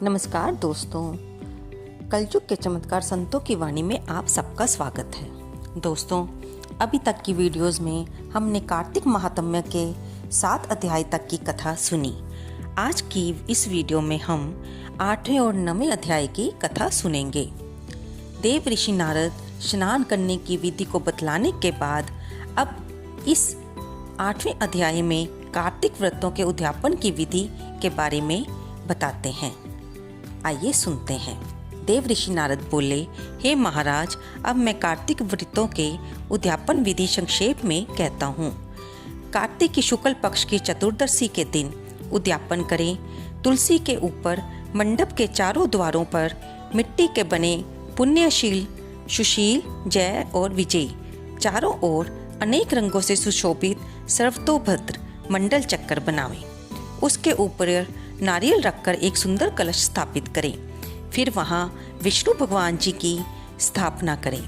नमस्कार दोस्तों, कलयुग के चमत्कार संतों की वाणी में आप सबका स्वागत है। दोस्तों, अभी तक की वीडियोस में हमने कार्तिक महात्म्य के 7 अध्याय तक की कथा सुनी। आज की इस वीडियो में हम 8वें और 9वें अध्याय की कथा सुनेंगे। देव ऋषि नारद स्नान करने की विधि को बतलाने के बाद अब इस 8वें अध्याय में कार्तिक व्रतों के उद्यापन की विधि के बारे में बताते हैं। आइए सुनते हैं। देव ऋषि नारद बोले, हे महाराज, अब मैं कार्तिक व्रतों के उद्यापन विधि संक्षेप में कहता हूँ। कार्तिक की शुक्ल पक्ष की चतुर्दशी के दिन उद्यापन करें। तुलसी के ऊपर मंडप के चारों द्वारों पर मिट्टी के बने पुण्यशील, सुशील, जय और विजय चारों ओर अनेक रंगों से सुशोभित सर्वतोभद्र मंडल चक्कर बनावें। उसके ऊपर नारियल रखकर एक सुंदर कलश स्थापित करें। फिर वहाँ विष्णु भगवान जी की स्थापना करें।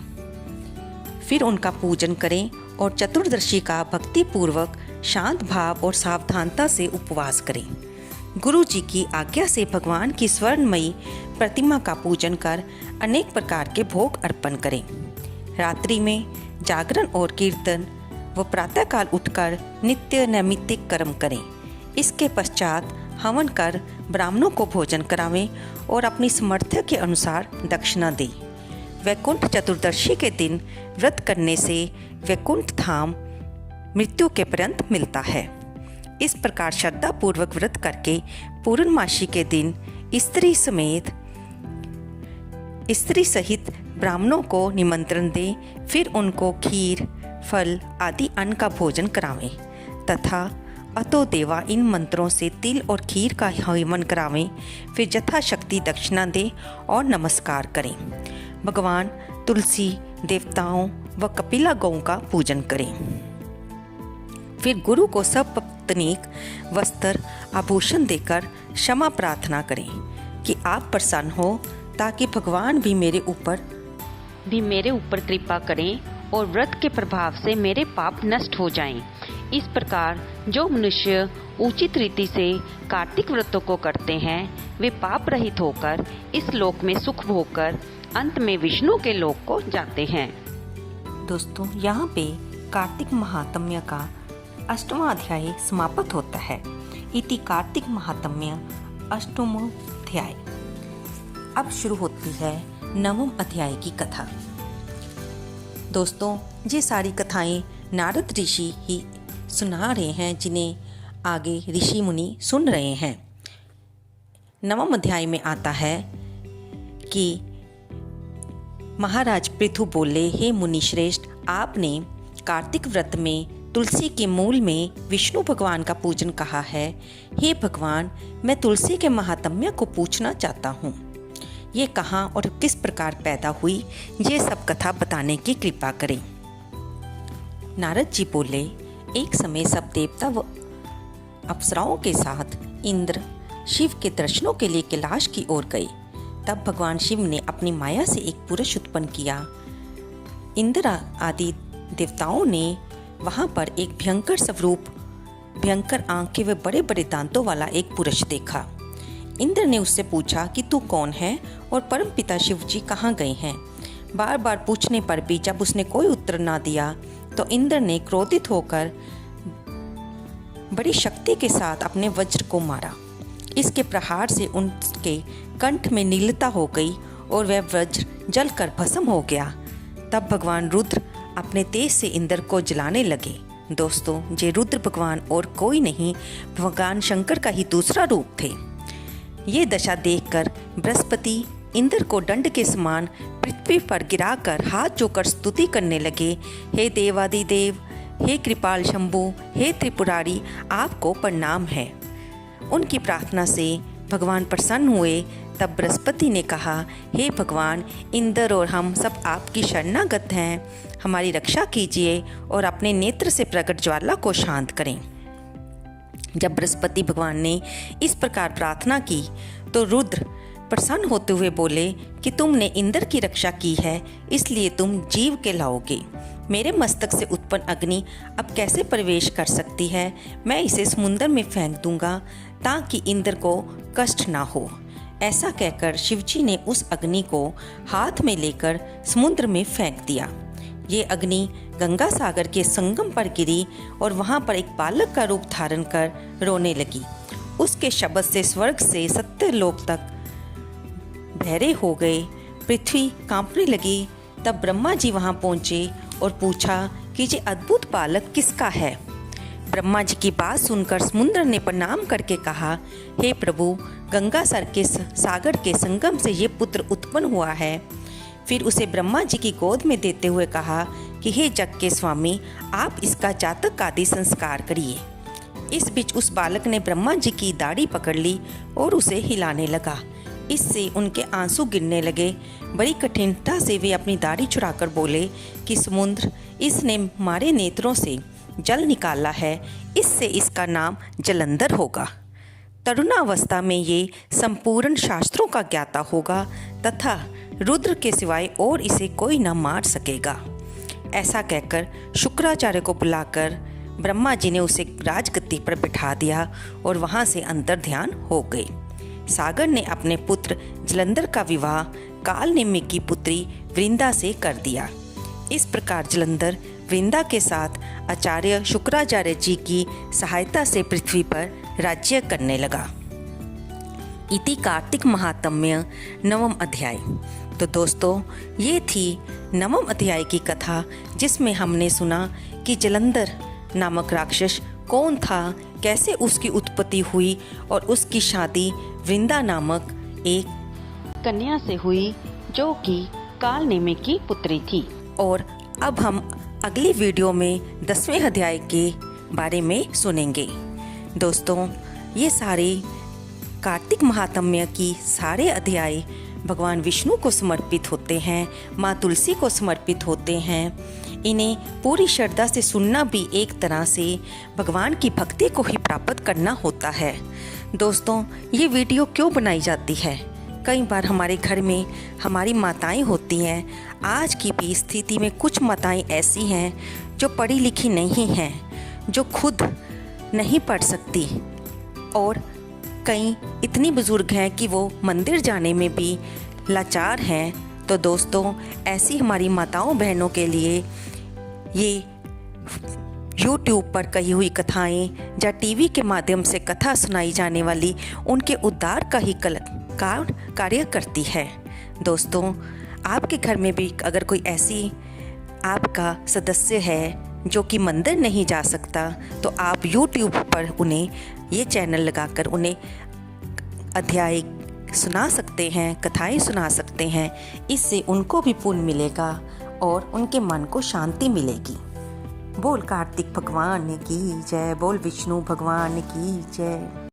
फिर उनका पूजन करें और चतुर्दशी का भक्ति पूर्वक शांत भाव और सावधानता से उपवास करें। गुरु जी की आज्ञा से भगवान की स्वर्णमयी प्रतिमा का पूजन कर अनेक प्रकार के भोग अर्पण करें। रात्रि में जागरण और कीर्तन व प्रातःकाल उठकर नित्य नैमित्तिक कर्म करें। इसके पश्चात हवन कर ब्राह्मणों को भोजन करावें और अपनी सामर्थ्य के अनुसार दक्षिणा दें। वैकुंठ चतुर्दशी के दिन व्रत करने से वैकुंठ धाम मृत्यु के पर्यंत मिलता है। इस प्रकार श्रद्धा पूर्वक व्रत करके पूर्णमासी के दिन स्त्री सहित ब्राह्मणों को निमंत्रण दें। फिर उनको खीर, फल आदि अन्न का भोजन करावें तथा अतो देवा इन मंत्रों से तिल और खीर का हवन करावें। फिर यथाशक्ति दक्षिणा दें और नमस्कार करें। भगवान तुलसी, देवताओं व कपिला गौ का पूजन करें। फिर गुरु को सपत्नीक वस्त्र आभूषण देकर क्षमा प्रार्थना करें कि आप प्रसन्न हो, ताकि भगवान भी मेरे ऊपर कृपा करें और व्रत के प्रभाव से मेरे पाप नष्ट हो जाएं। इस प्रकार जो मनुष्य उचित रीति से कार्तिक व्रतों को करते हैं, वे पाप रहित होकर इस लोक में सुख भोगकर अंत में विष्णु के लोक को जाते हैं। दोस्तों, यहाँ पे कार्तिक महात्म्य का 8वां अध्याय समाप्त होता है। इति कार्तिक महात्म्य 8वां अध्याय। अब शुरू होती है 9वें अध्याय की कथा। दोस्तों, ये सारी कथाएं नारद ऋषि ही सुना रहे हैं, जिन्हें आगे ऋषि मुनि सुन रहे हैं। 9वें अध्याय में आता है कि महाराज पृथु बोले, हे मुनि श्रेष्ठ, आपने कार्तिक व्रत में तुलसी के मूल में विष्णु भगवान का पूजन कहा है। हे भगवान, मैं तुलसी के महात्म्य को पूछना चाहता हूँ। ये कहाँ और किस प्रकार पैदा हुई, ये सब कथा बताने की कृपा करें। नारद जी बोले, एक समय सब देवता व अप्सराओं के साथ इंद्र शिव के दर्शनों के लिए कैलाश की ओर गए। तब भगवान शिव ने अपनी माया से एक पुरुष उत्पन्न किया। इंद्र आदि देवताओं ने वहां पर एक भयंकर स्वरूप, भयंकर आंखें व बड़े बड़े दांतों वाला एक पुरुष देखा। इंद्र ने उससे पूछा कि तू कौन है और परम पिता शिव जी कहाँ गए हैं। बार बार पूछने पर भी जब उसने कोई उत्तर ना दिया, तो इंद्र ने क्रोधित होकर बड़ी शक्ति के साथ अपने वज्र को मारा। इसके प्रहार से उनके कंठ में नीलता हो गई और वह वज्र जलकर भस्म हो गया। तब भगवान रुद्र अपने तेज से इंद्र को जलाने लगे। दोस्तों, ये रुद्र भगवान और कोई नहीं, भगवान शंकर का ही दूसरा रूप थे। ये दशा देखकर बृहस्पति इंद्र को दंड के समान पृथ्वी पर गिराकर हाथ जोड़कर स्तुति करने लगे। हे देवादिदेव, हे कृपाल शंभु, हे त्रिपुरारी, आपको प्रणाम है। उनकी प्रार्थना से भगवान प्रसन्न हुए। तब बृहस्पति ने कहा, हे भगवान, इंद्र और हम सब आपकी शरणागत हैं। हमारी रक्षा कीजिए और अपने नेत्र से प्रकट ज्वाला को शांत करें। जब बृहस्पति भगवान ने इस प्रकार प्रार्थना की, तो रुद्र प्रसन्न होते हुए बोले कि तुमने इंद्र की रक्षा की है, इसलिए तुम जीव के लाओगे। मेरे मस्तक से उत्पन्न अग्नि अब कैसे प्रवेश कर सकती है? मैं इसे समुद्र में फेंक दूंगा ताकि इंद्र को कष्ट ना हो। ऐसा कहकर शिवजी ने उस अग्नि को हाथ में लेकर समुद्र में फेंक दिया। ये अग्नि गंगा सागर के संगम पर गिरी और वहाँ पर एक बालक का रूप धारण कर रोने लगी। उसके शब्द से स्वर्ग से 70 लोक तक बहरे हो गए, पृथ्वी कांपने लगी। तब ब्रह्मा जी वहाँ पहुँचे और पूछा कि ये अद्भुत बालक किसका है। ब्रह्मा जी की बात सुनकर समुद्र ने प्रणाम करके कहा, हे प्रभु, गंगा सागर के संगम से ये पुत्र उत्पन्न हुआ है। फिर उसे ब्रह्मा जी की गोद में देते हुए कहा कि हे जग के स्वामी, आप इसका जातक आदि संस्कार करिए। इस बीच उस बालक ने ब्रह्मा जी की दाढ़ी पकड़ ली और उसे हिलाने लगा। इससे उनके आंसू गिरने लगे। बड़ी कठिनता से वे अपनी दाढ़ी छुड़ाकर बोले कि समुद्र, इसने हमारे नेत्रों से जल निकाला है, इससे इसका नाम जलंधर होगा। तरुणावस्था में ये संपूर्ण शास्त्रों का ज्ञाता होगा तथा रुद्र के सिवाय और इसे कोई न मार सकेगा। ऐसा कहकर शुक्राचार्य को बुलाकर ब्रह्मा जी ने उसे राजगद्दी पर बिठा दिया और वहाँ से अंतर ध्यान हो गए। सागर ने अपने पुत्र जलंधर का विवाह कालनेमि की पुत्री वृंदा से कर दिया। इस प्रकार जलंधर वृंदा के साथ आचार्य शुक्राचार्य जी की सहायता से पृथ्वी पर राज्य करने लगा। इति कार्तिक महात्म्य नवम अध्याय। तो दोस्तों, ये थी नवम अध्याय की कथा, जिसमें हमने सुना कि जलंधर नामक राक्षस कौन था, कैसे उसकी उत्पत्ति हुई और उसकी शादी वृंदा नामक एक कन्या से हुई जो कि कालनेमि की पुत्री थी। और अब हम अगली वीडियो में 10वें अध्याय के बारे में सुनेंगे। दोस्तों, ये सारे कार्तिक महात्म्य की सारे अध्याय भगवान विष्णु को समर्पित होते हैं, माँ तुलसी को समर्पित होते हैं। इन्हें पूरी श्रद्धा से सुनना भी एक तरह से भगवान की भक्ति को ही प्राप्त करना होता है। दोस्तों, ये वीडियो क्यों बनाई जाती है? कई बार हमारे घर में हमारी माताएं होती हैं। आज की भी स्थिति में कुछ माताएं ऐसी हैं जो पढ़ी लिखी नहीं हैं, जो खुद नहीं पढ़ सकती, और कई इतनी बुजुर्ग हैं कि वो मंदिर जाने में भी लाचार हैं। तो दोस्तों, ऐसी हमारी माताओं बहनों के लिए ये YouTube पर कही हुई कथाएं या टीवी के माध्यम से कथा सुनाई जाने वाली उनके उद्धार का ही कार्य करती है। दोस्तों, आपके घर में भी अगर कोई ऐसी आपका सदस्य है जो कि मंदिर नहीं जा सकता, तो आप YouTube पर उन्हें ये चैनल लगाकर उन्हें अध्याय सुना सकते हैं, कथाएं सुना सकते हैं। इससे उनको भी पुण्य मिलेगा और उनके मन को शांति मिलेगी। बोल कार्तिक भगवान की जय, बोल विष्णु भगवान की जय।